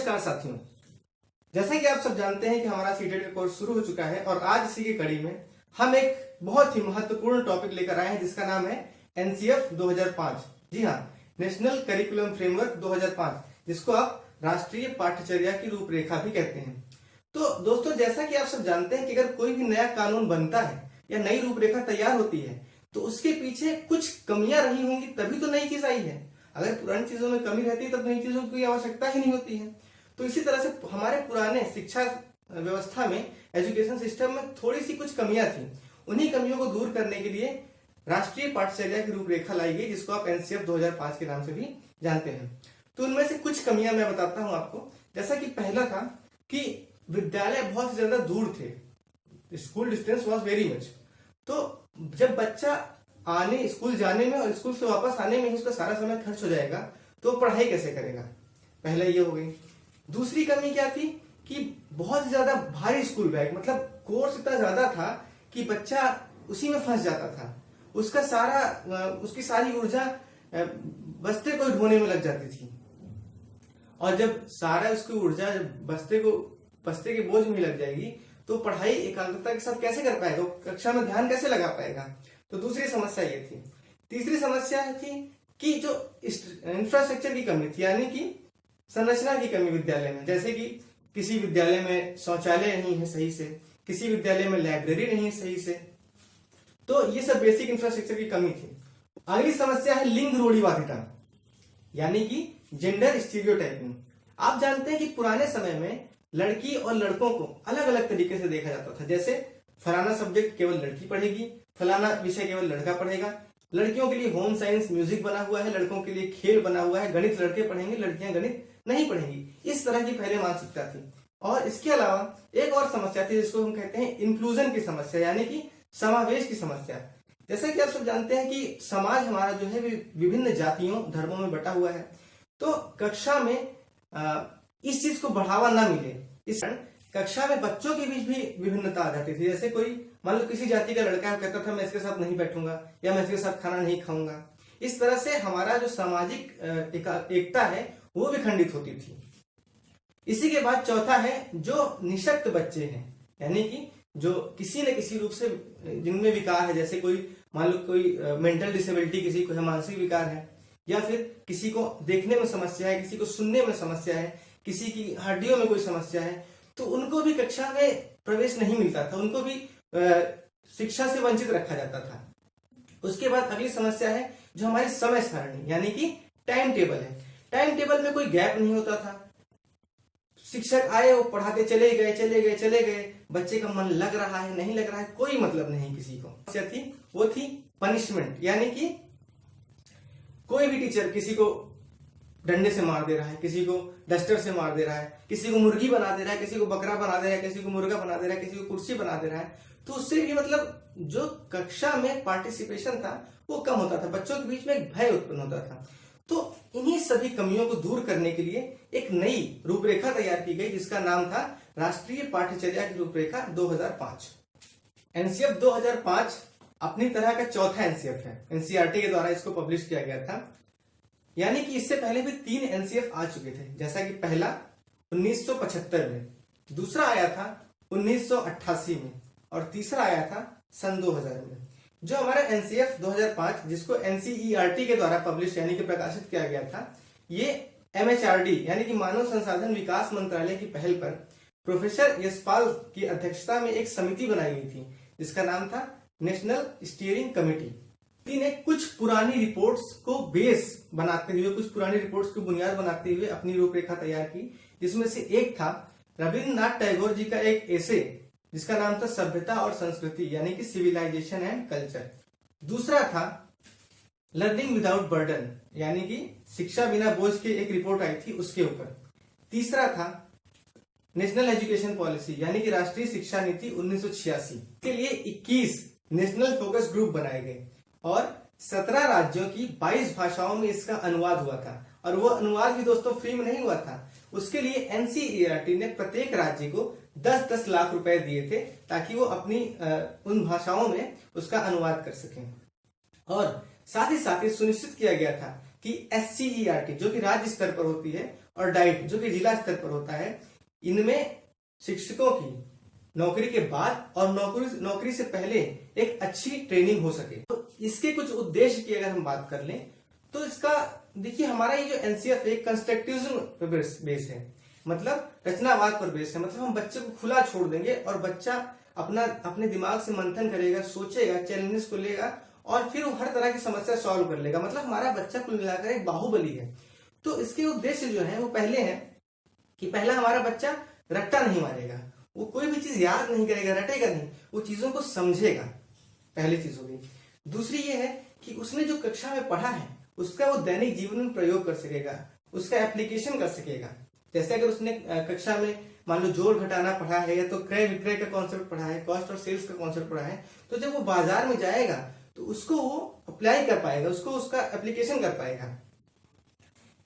नमस्कार साथियों, जैसा कि आप सब जानते हैं कि हमारा सीटेट का कोर्स शुरू हो चुका है और आज इसी की कड़ी में हम एक बहुत ही महत्वपूर्ण टॉपिक लेकर आए हैं जिसका नाम है एनसीएफ 2005। जी हाँ, नेशनल करिकुलम फ्रेमवर्क 2005, जिसको आप राष्ट्रीय पाठ्यचर्या की रूपरेखा भी कहते हैं। तो दोस्तों, जैसा कि आप सब जानते हैं कि अगर कोई भी नया कानून बनता है या नई रूपरेखा तैयार होती है तो उसके पीछे कुछ कमियां रही होंगी, तभी तो नई चीज आई है। अगर पुरानी चीजों में कमी रहती है तब नई चीजों की आवश्यकता ही नहीं होती है। तो इसी तरह से हमारे पुराने शिक्षा व्यवस्था में, एजुकेशन सिस्टम में थोड़ी सी कुछ कमियां थी। उन्हीं कमियों को दूर करने के लिए राष्ट्रीय पाठ्यचर्या की रूपरेखा लाई गई, जिसको आप एनसीएफ 2005 के नाम से भी जानते हैं। तो उनमें से कुछ कमियां मैं बताता हूं आपको। जैसा कि पहला था कि विद्यालय बहुत ही ज्यादा दूर थे, school distance was very much. तो जब बच्चा आने स्कूल जाने में और स्कूल से वापस आने में ही उसका सारा समय खर्च हो जाएगा तो पढ़ाई कैसे करेगा। पहले ये हो गई। दूसरी कमी क्या थी कि बहुत ही ज्यादा भारी स्कूल बैग, मतलब कोर्स इतना ज्यादा था कि बच्चा उसी में फंस जाता था। उसकी सारी ऊर्जा बस्ते को ढोने में लग जाती थी, और जब सारा उसकी ऊर्जा बस्ते के बोझ में लग जाएगी तो पढ़ाई एकाग्रता के साथ कैसे कर पाएगा, कक्षा में ध्यान कैसे लगा पाएगा। तो दूसरी समस्या ये थी। तीसरी समस्या थी कि जो इंफ्रास्ट्रक्चर की कमी थी, यानी कि संरचना की कमी विद्यालय में। जैसे कि किसी विद्यालय में शौचालय नहीं है सही से, किसी विद्यालय में लाइब्रेरी नहीं है सही से। तो ये सब बेसिक इंफ्रास्ट्रक्चर की कमी थी। अगली समस्या है लिंग रूढ़िवादिता, यानी कि जेंडर स्टीरियोटाइपिंग। आप जानते हैं कि पुराने समय में लड़की और लड़कों को अलग अलग तरीके से देखा जाता था। जैसे फलाना सब्जेक्ट केवल लड़की पढ़ेगी, फलाना विषय केवल लड़का पढ़ेगा। लड़कियों के लिए होम साइंस म्यूजिक बना हुआ है, लड़कों के लिए खेल बना हुआ है, गणित लड़के पढ़ेंगे, लड़कियां गणित नहीं पढ़ेंगी। इस तरह की पहले मानसिकता थी। और इसके अलावा एक और समस्या थी जिसको हम कहते हैं इंक्लूजन की समस्या, यानी कि समावेश की समस्या। जैसा कि आप सब जानते हैं कि समाज हमारा जो है विभिन्न जातियों धर्मों में बटा हुआ है। तो कक्षा में इस चीज को बढ़ावा ना मिले, इस कक्षा में बच्चों के बीच भी विभिन्नता आ जाती थी। जैसे कोई मान लो किसी जाति का लड़का कहता था मैं इसके साथ नहीं बैठूंगा या मैं इसके साथ खाना नहीं खाऊंगा। इस तरह से हमारा जो सामाजिक एकता है वो भी खंडित होती थी। इसी के बाद चौथा है जो निशक्त बच्चे हैं, यानी कि जो किसी न किसी रूप से जिनमें विकार है। जैसे कोई मान लो कोई मेंटल डिसेबिलिटी किसी को है, मानसिक विकार है, या फिर किसी को देखने में समस्या है, किसी को सुनने में समस्या है, किसी की हड्डियों में कोई समस्या है, तो उनको भी कक्षा में प्रवेश नहीं मिलता था, उनको भी शिक्षा से वंचित रखा जाता था। उसके बाद अगली समस्या है जो हमारी समय सारणी, यानी कि टाइम टेबल है। टाइम टेबल में कोई गैप नहीं होता था। शिक्षक आए, वो पढ़ाते चले गए, बच्चे का मन लग रहा है नहीं लग रहा है, कोई मतलब नहीं किसी को। समस्या थी वो थी पनिशमेंट, यानी कि कोई भी टीचर किसी को डंडे से मार दे रहा है, किसी को डस्टर से मार दे रहा है, किसी को मुर्गी बना दे रहा है, किसी को बकरा बना दे रहा है, किसी को मुर्गा बना दे रहा है, किसी को कुर्सी बना दे रहा है। तो उससे भी मतलब जो कक्षा में पार्टिसिपेशन था वो कम होता था, बच्चों के बीच में एक भय उत्पन्न होता था। तो इन्हीं सभी कमियों को दूर करने के लिए एक नई रूपरेखा तैयार की गई जिसका नाम था राष्ट्रीय पाठ्यचर्या की रूपरेखा 2005। एनसीएफ 2005 अपनी तरह का चौथा एनसीएफ है। एनसीईआरटी के द्वारा इसको पब्लिश किया गया था, यानी कि इससे पहले भी 3 एनसीएफ आ चुके थे। जैसा कि पहला 1975 में, दूसरा आया था 1988 में और तीसरा आया था सन 2000 में। जो हमारा एनसीएफ 2005 जिसको एनसीईआरटी के द्वारा पब्लिश यानी कि प्रकाशित किया गया था, ये एमएचआरडी यानी कि मानव संसाधन विकास मंत्रालय की पहल पर प्रोफेसर यशपाल की अध्यक्षता में एक समिति बनाई गई थी जिसका नाम था नेशनल स्टीयरिंग कमेटी। ने कुछ पुरानी रिपोर्ट्स को बेस बनाते हुए, कुछ पुरानी रिपोर्ट्स को बुनियाद बनाते हुए अपनी रूपरेखा तैयार की, जिसमें से एक था रविन्द्रनाथ टैगोर जी का एक एसे जिसका नाम था सभ्यता और संस्कृति, यानी कि सिविलाइजेशन एंड कल्चर। दूसरा था लर्निंग विदाउट बर्डन, यानी कि शिक्षा बिना बोझ की एक रिपोर्ट आई थी उसके ऊपर। तीसरा था नेशनल एजुकेशन पॉलिसी, यानी कि राष्ट्रीय शिक्षा नीति 1986 के लिए 21 नेशनल फोकस ग्रुप बनाए गए और 17 राज्यों की 22 भाषाओं में इसका अनुवाद हुआ था। और वो अनुवाद भी दोस्तों फ्री में नहीं हुआ था। उसके लिए एनसीईआरटी ने प्रत्येक राज्य को 10-10 लाख रुपए दिए थे ताकि वो अपनी उन भाषाओं में उसका अनुवाद कर सकें। और साथ ही सुनिश्चित किया गया था कि एससीईआरटी जो कि राज्य स्तर पर होती है और डाइट जो कि जिला स्तर पर होता है, इनमें शिक्षकों की नौकरी के बाद और नौकरी से पहले एक अच्छी ट्रेनिंग हो सके। तो इसके कुछ उद्देश्य की अगर हम बात कर लें तो इसका देखिए, हमारा ये जो एनसीएफ एक कंस्ट्रक्टिविज्म पर बेस है, मतलब रचनावाद पर बेस है। मतलब हम बच्चे को खुला छोड़ देंगे और बच्चा अपने दिमाग से मंथन करेगा, सोचेगा, चैलेंजेस को लेगा और फिर वो हर तरह की समस्या सॉल्व कर लेगा। मतलब हमारा बच्चा कुल मिलाकर एक बाहुबली है। तो इसके उद्देश्य जो है वो पहले है कि पहला हमारा बच्चा रट्टा नहीं मारेगा, वो कोई भी चीज याद नहीं करेगा, रटेगा नहीं, वो चीजों को समझेगा, पहली चीज हो गई। दूसरी ये है कि उसने जो कक्षा में पढ़ा है उसका वो दैनिक जीवन में प्रयोग कर सकेगा, उसका एप्लीकेशन कर सकेगा। जैसे अगर उसने कक्षा में मान लो जोड़ घटाना पढ़ा है या तो क्रय विक्रय का कॉन्सेप्ट पढ़ा है, कॉस्ट और सेल्स का कॉन्सेप्ट पढ़ा है, तो जब वो बाजार में जाएगा तो उसको वो अप्लाई कर पाएगा, उसको उसका एप्लीकेशन कर पाएगा।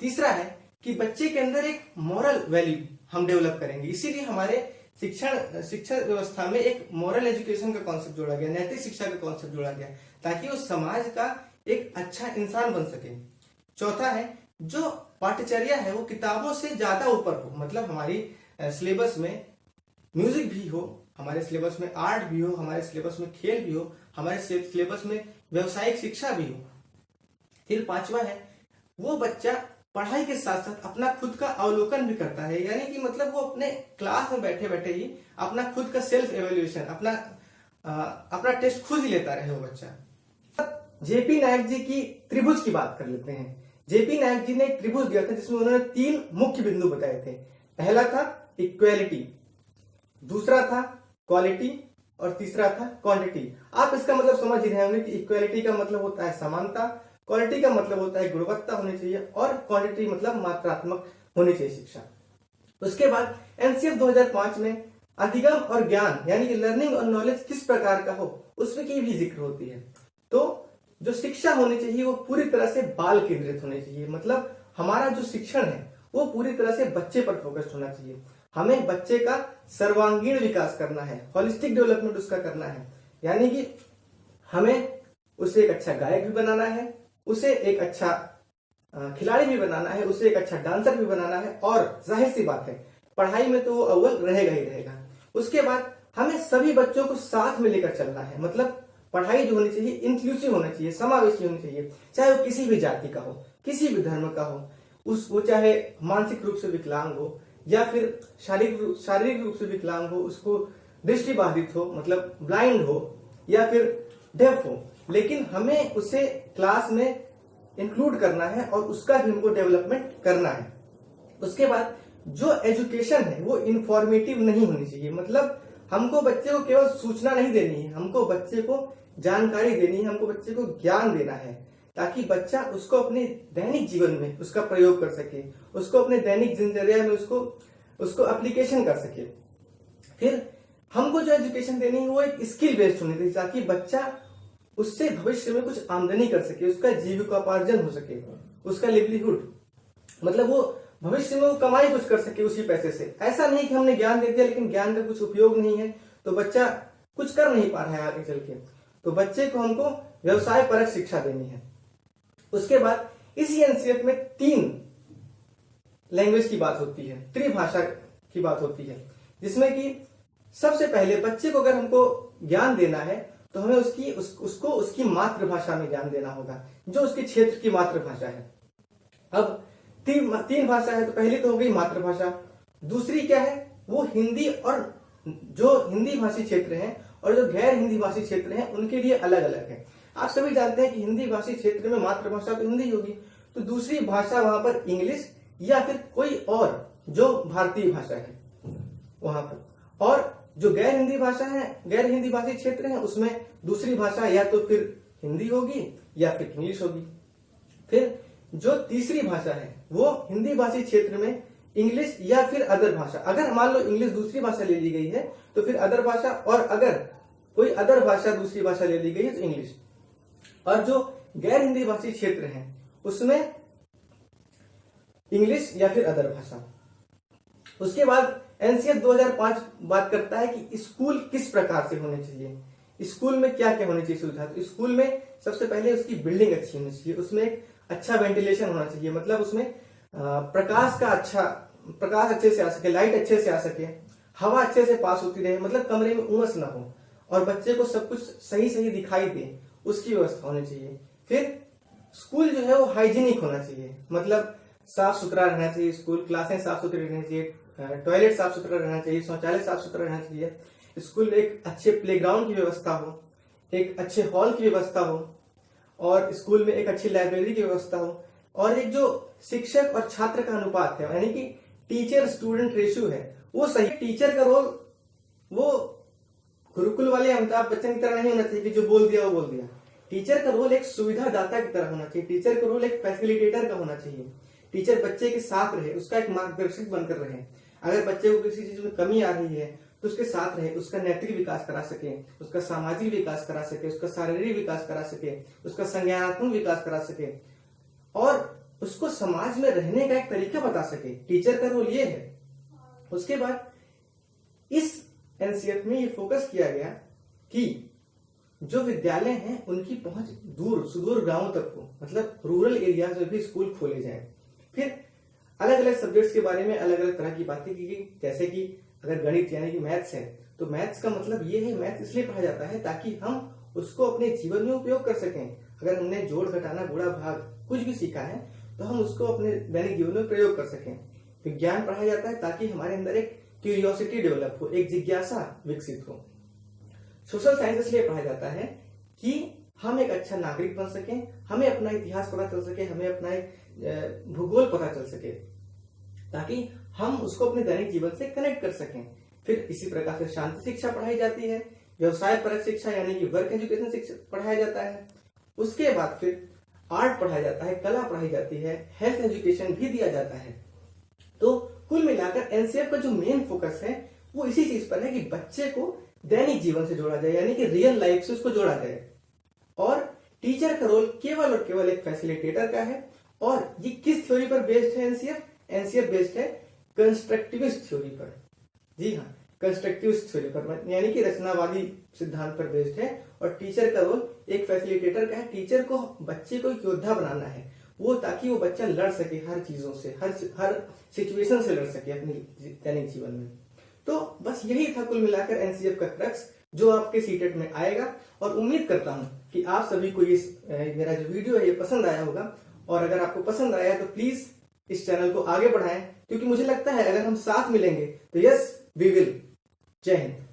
तीसरा है कि बच्चे के अंदर एक मॉरल वैल्यू हम डेवलप करेंगे, इसीलिए हमारे शिक्षा व्यवस्था में एक मॉरल एजुकेशन का कॉन्सेप्ट जोड़ा गया, नैतिक शिक्षा का कॉन्सेप्ट जोड़ा गया, ताकि वो समाज का एक अच्छा इंसान बन सके। चौथा है जो पाठ्यचर्या है वो किताबों से ज्यादा ऊपर हो, मतलब हमारी सिलेबस में म्यूजिक भी हो, हमारे सिलेबस में आर्ट भी हो, हमारे सिलेबस में खेल भी हो, हमारे सिलेबस में व्यावसायिक शिक्षा भी हो। फिर पांचवा है वो बच्चा पढ़ाई के साथ साथ अपना खुद का अवलोकन भी करता है, यानी कि मतलब वो अपने क्लास में बैठे बैठे ही अपना खुद का सेल्फ एवेल्युएशन, अपना टेस्ट खुद ही लेता रहे वो बच्चा। जेपी नायक जी की त्रिभुज की बात कर लेते हैं। जेपी नायक जी ने एक त्रिभुज दिया था जिसमें उन्होंने 3 मुख्य बिंदु बताए थे। पहला था इक्वेलिटी, दूसरा था क्वालिटी और तीसरा था क्वांटिटी। आप इसका मतलब समझ ही रहे होंगे कि इक्वेलिटी का मतलब होता है समानता, क्वालिटी का मतलब होता है गुणवत्ता होनी चाहिए और क्वांटिटी मतलब मात्रात्मक होनी चाहिए शिक्षा। उसके बाद एनसीएफ 2005 में अधिगम और ज्ञान यानी कि लर्निंग और नॉलेज किस प्रकार का हो उसमें की भी जिक्र होती है। तो जो शिक्षा होनी चाहिए वो पूरी तरह से बाल केंद्रित होनी चाहिए, मतलब हमारा जो शिक्षण है वो पूरी तरह से बच्चे पर फोकस्ड होना चाहिए। हमें बच्चे का सर्वांगीण विकास करना है, होलिस्टिक डेवलपमेंट उसका करना है, यानी कि हमें उसे एक अच्छा गायक भी बनाना है, उसे एक अच्छा खिलाड़ी भी बनाना है, उसे एक अच्छा डांसर भी बनाना है और जाहिर सी बात है पढ़ाई में तो वो अव्वल रहेगा ही रहेगा। उसके बाद हमें सभी बच्चों को साथ में लेकर चलना है, मतलब पढ़ाई जो होनी चाहिए इंक्लूसिव होना चाहिए, समावेशी होनी चाहिए, चाहे वो किसी भी जाति का हो, किसी भी धर्म का हो, वो चाहे मानसिक रूप से विकलांग हो या फिर शारीरिक रूप से विकलांग हो, उसको दृष्टिबाधित हो मतलब ब्लाइंड हो या फिर डेफ हो, लेकिन हमें उसे क्लास में इंक्लूड करना है और उसका भी हमको डेवलपमेंट करना है। उसके बाद जो एजुकेशन है वो इंफॉर्मेटिव नहीं होनी चाहिए, मतलब हमको बच्चे को केवल सूचना नहीं देनी है, हमको बच्चे को जानकारी देनी है, हमको बच्चे को ज्ञान देना है, ताकि बच्चा उसको अपने दैनिक जीवन में उसका प्रयोग कर सके, उसको अपने दैनिक दिनचर्या में उसको एप्लीकेशन कर सके। फिर हमको जो एजुकेशन देनी है वो एक स्किल बेस्ड होनी चाहिए, ताकि बच्चा उससे भविष्य में कुछ आमदनी कर सके, उसका जीविकोपार्जन हो सके, उसका लिवलीहुड, मतलब वो भविष्य में वो कमाई कुछ कर सके उसी पैसे से। ऐसा नहीं कि हमने ज्ञान दे दिया लेकिन ज्ञान का कुछ उपयोग नहीं है तो बच्चा कुछ कर नहीं पा रहा है आगे चल के। तो बच्चे को हमको व्यवसाय परक शिक्षा देनी है। उसके बाद इसी एनसीएफ में 3 लैंग्वेज की बात होती है, त्रिभाषा की बात होती है, जिसमें कि सबसे पहले बच्चे को अगर हमको ज्ञान देना है तो हमें उसको उसकी मातृभाषा में ज्ञान देना होगा, जो उसके क्षेत्र की मातृभाषा है। अब 3 भाषा है तो पहली तो हो गई मातृभाषा, दूसरी क्या है वो हिंदी, और जो हिंदी भाषी क्षेत्र हैं और जो गैर हिंदी भाषी क्षेत्र हैं उनके लिए अलग अलग है। आप सभी जानते हैं कि हिंदी भाषी क्षेत्र में मातृभाषा तो हिंदी होगी, तो दूसरी भाषा वहां पर इंग्लिश या फिर कोई और जो भारतीय भाषा है वहां पर, और जो गैर हिंदी भाषा है, गैर हिंदी भाषी क्षेत्र है उसमें दूसरी भाषा या तो फिर हिंदी होगी या फिर इंग्लिश होगी। फिर जो तीसरी भाषा है वो हिंदी भाषी क्षेत्र में इंग्लिश या फिर अदर भाषा, अगर मान लो इंग्लिश दूसरी भाषा ले ली गई है तो फिर अदर भाषा, और अगर कोई अदर भाषा दूसरी भाषा ले ली गई है तो इंग्लिश। और जो गैर हिंदी भाषी क्षेत्र है उसमें इंग्लिश या फिर अदर भाषा। उसके बाद एनसीएफ 2005 बात करता है कि स्कूल किस प्रकार से होने चाहिए, स्कूल में क्या क्या होनी चाहिए सुविधा। तो स्कूल में सबसे पहले उसकी बिल्डिंग अच्छी होनी चाहिए, उसमें एक अच्छा वेंटिलेशन होना चाहिए, मतलब उसमें प्रकाश अच्छे से आ सके, लाइट अच्छे से आ सके, हवा अच्छे से पास होती रहे, मतलब कमरे में उमस ना हो और बच्चे को सब कुछ सही सही दिखाई दे, उसकी व्यवस्था होनी चाहिए। फिर स्कूल जो है वो हाइजीनिक होना चाहिए, मतलब साफ सुथरा रहना चाहिए, स्कूल क्लासें साफ सुथरी रहनी चाहिए, टॉयलेट साफ सुथरा रहना चाहिए, शौचालय साफ सुथरा रहना चाहिए, स्कूल में एक अच्छे प्लेग्राउंड की व्यवस्था हो, एक अच्छे हॉल की व्यवस्था हो और स्कूल में एक अच्छी लाइब्रेरी की व्यवस्था हो और एक जो शिक्षक और छात्र का अनुपात है, यानी कि टीचर स्टूडेंट रेशियो है, वो सही। टीचर का रोल वो गुरुकुल वाले अमिताभ बच्चन की तरह नहीं होना चाहिए कि जो बोल दिया वो बोल दिया। टीचर का रोल एक सुविधादाता की तरह होना चाहिए, टीचर का रोल एक फैसिलिटेटर का होना चाहिए। टीचर बच्चे के साथ रहे, उसका एक मार्गदर्शक बनकर रहे। अगर बच्चे को किसी चीज में कमी आ रही है तो उसके साथ रहे, उसका नैतिक विकास करा सके, उसका सामाजिक विकास करा सके, उसका शारीरिक विकास करा सके, उसका संज्ञानात्मक विकास करा सके और उसको समाज में रहने का एक तरीका बता सके। टीचर का रोल ये है। उसके बाद इस एनसीएफ में ये फोकस किया गया कि जो विद्यालय हैं उनकी पहुंच दूर सुदूर गांवों तक हो, मतलब रूरल एरियाज में भी स्कूल खोले जाएं। फिर अलग अलग सब्जेक्ट्स के बारे में अलग अलग तरह की बातें की गई, जैसे कि अगर गणित यानी कि मैथ्स है तो मैथ्स का मतलब ये है, मैथ्स इसलिए पढ़ा जाता है ताकि हम उसको अपने जीवन में उपयोग कर सकें। अगर हमने जोड़ घटाना गुणा भाग कुछ भी सीखा है तो हम उसको अपने दैनिक जीवन में प्रयोग कर सकें। विज्ञान पढ़ाया जाता है ताकि हमारे अंदर एक क्यूरियोसिटी डेवलप हो, एक जिज्ञासा विकसित हो। सोशल साइंस इसलिए पढ़ाया जाता है कि हम एक अच्छा नागरिक बन सकें, हमें अपना इतिहास पता चल सके, हमें अपना एक भूगोल पता चल सके ताकि हम उसको अपने दैनिक जीवन से कनेक्ट कर सकें। फिर इसी प्रकार से शांति शिक्षा पढ़ाई जाती है, व्यवसाय परक शिक्षा यानी कि वर्क एजुकेशन शिक्षा पढ़ाया जाता है। उसके बाद फिर आर्ट पढ़ाया जाता है, कला पढ़ाई जाती है, हेल्थ एजुकेशन भी दिया जाता है। तो कुल मिलाकर एनसीएफ का जो मेन फोकस है वो इसी चीज पर है कि बच्चे को दैनिक जीवन से जोड़ा जाए, यानी कि रियल लाइफ से उसको जोड़ा जाए। और टीचर का रोल केवल और केवल एक फैसिलिटेटर का है। और ये किस थ्योरी पर बेस्ड है एनसीएफ? एनसीएफ बेस्ड है कंस्ट्रक्टिविस्ट थ्योरी पर। जी हाँ, कंस्ट्रक्टिविस्ट थ्योरी पर, यानी कि रचनावादी सिद्धांत पर बेस्ड है। और टीचर का रोल एक फैसिलिटेटर का है। टीचर को बच्चे को एक योद्धा बनाना है, वो ताकि वो बच्चा लड़ सके हर चीजों से, हर सिचुएशन से लड़ सके अपने दैनिक जीवन में। तो बस यही था कुल मिलाकर एनसीएफ का क्रक्स, जो आपके सीटेट में आएगा। और उम्मीद करता हूं कि आप सभी को ये मेरा जो वीडियो है ये पसंद आया होगा। और अगर आपको पसंद आया तो प्लीज इस चैनल को आगे बढ़ाएं, क्योंकि मुझे लगता है अगर हम साथ मिलेंगे तो यस वी विल। जय हिंद।